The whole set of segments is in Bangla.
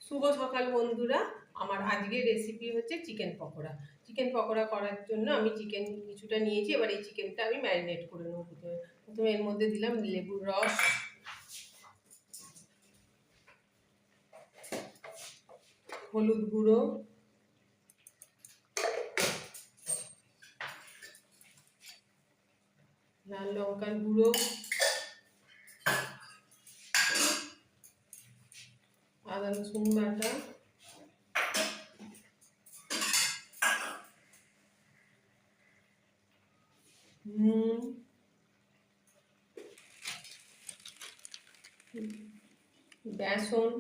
শুভ সকাল বন্ধুরা। আমার আজকের রেসিপি হচ্ছে চিকেন পকোড়া। চিকেন পকোড়া করার জন্য আমি চিকেন কিছুটা নিয়েছি। এবার এই চিকেনটা আমি ম্যারিনেট করে নেবো। প্রথমে এর মধ্যে দিলাম লেবুর রস, হলুদ গুঁড়ো, লাল লঙ্কার গুঁড়ো, আদা রসুন বাটা, নুন, বেসন।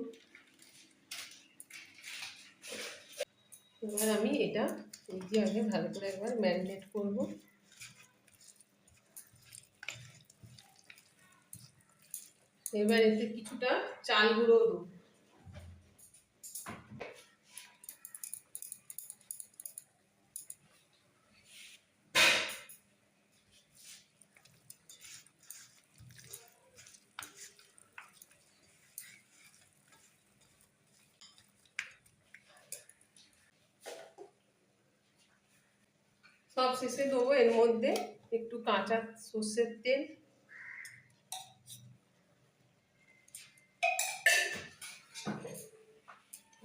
এবার আমি এটা এই যে আগে ভালো করে একবার ম্যারিনেট করব। এবার এতে কিছুটা চাল গুঁড়ো দেবো। সব শেষে দেবো এর মধ্যে একটু কাঁচা সর্ষের তেল,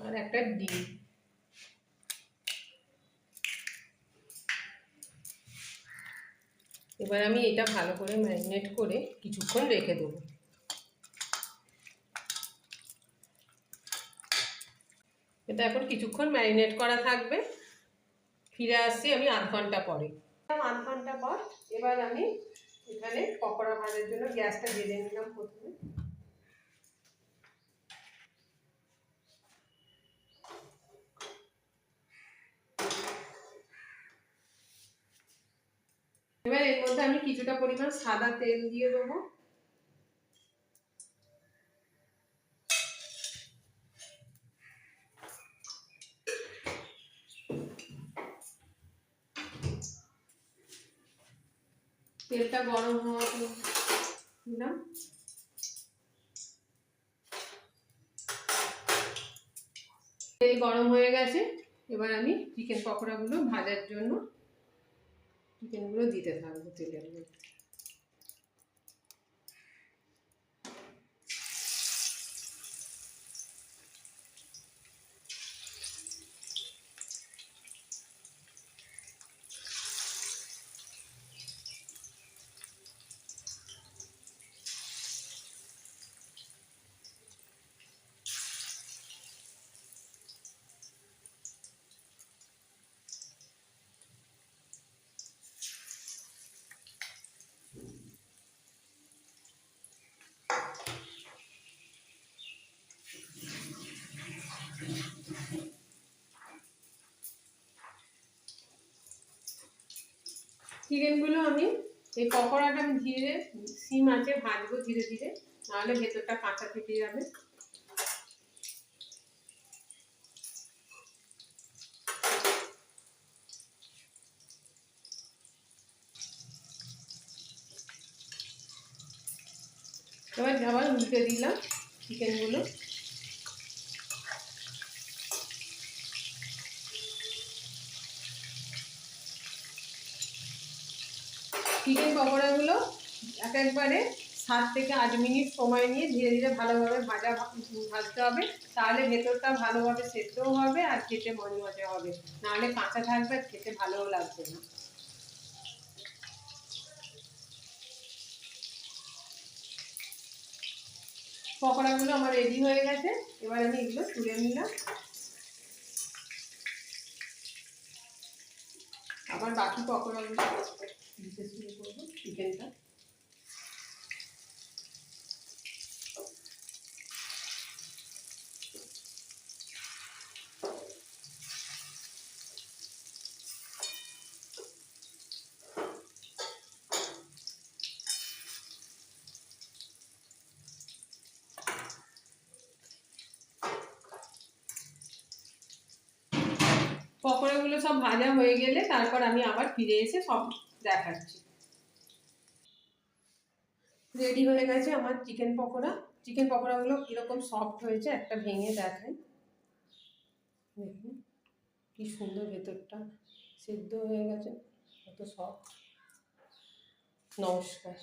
আর একটা ডিম। এবার আমি এটা ভালো করে ম্যারিনেট করে কিছুক্ষণ রেখে দেবো। এটা এখন কিছুক্ষণ ম্যারিনেট করা থাকবে। ফিরে আসছি আমি আধ ঘন্টা পরে। আধ ঘন্টা পর এবার আমি এখানে পকোড়া ভাজার জন্য গ্যাসটা জ্বেলে নিলাম। প্রথমে এবার এর মধ্যে আমি কিছুটা পরিমাণ সাদা তেল দিয়ে দেবো। তেলটা গরম হওয়া দিলাম। তেল গরম হয়ে গেছে। এবার আমি চিকেন পকোড়াগুলো ভাজার জন্য চিকেনগুলো দিতে থাকবো তেলের মধ্যে। চিকেনগুলো আমি এই পকোড়াটা আমি ধীরে সিম আঁচে ভাজবো ধীরে ধীরে, নাহলে ভেতরটা কাঁচা থেকে যাবে। এবার আবার উল্টে দিলাম চিকেনগুলো। চিকেন পকোড়াগুলো একবারে 7 থেকে 8 মিনিট সময় নিয়ে ধীরে ধীরে ভালোভাবে ভাজতে হবে। তাহলে ভেতরটা ভালোভাবে সেদ্ধও হবে আর খেতে মজা হবে। নাহলে কাঁচা থাকবে, খেতে ভালোও লাগবে না। পকোড়াগুলো আমার রেডি হয়ে গেছে। এবার আমি এগুলো তুলে নিলাম। আবার বাকি পকোড়াগুলো দিতে শুরু করবো চিকেনটা। পকোড়াগুলো সব ভাজা হয়ে গেলে তারপর আমি আবার ফিরে এসে সব দেখাচ্ছি। রেডি হয়ে গেছে আমার চিকেন পকোড়া। চিকেন পকোড়াগুলো কিরকম সফট হয়েছে একটা ভেঙে দেখাই। দেখুন কি সুন্দর ভেতরটা সেদ্ধ হয়ে গেছে, কত সফট। নমস্কার।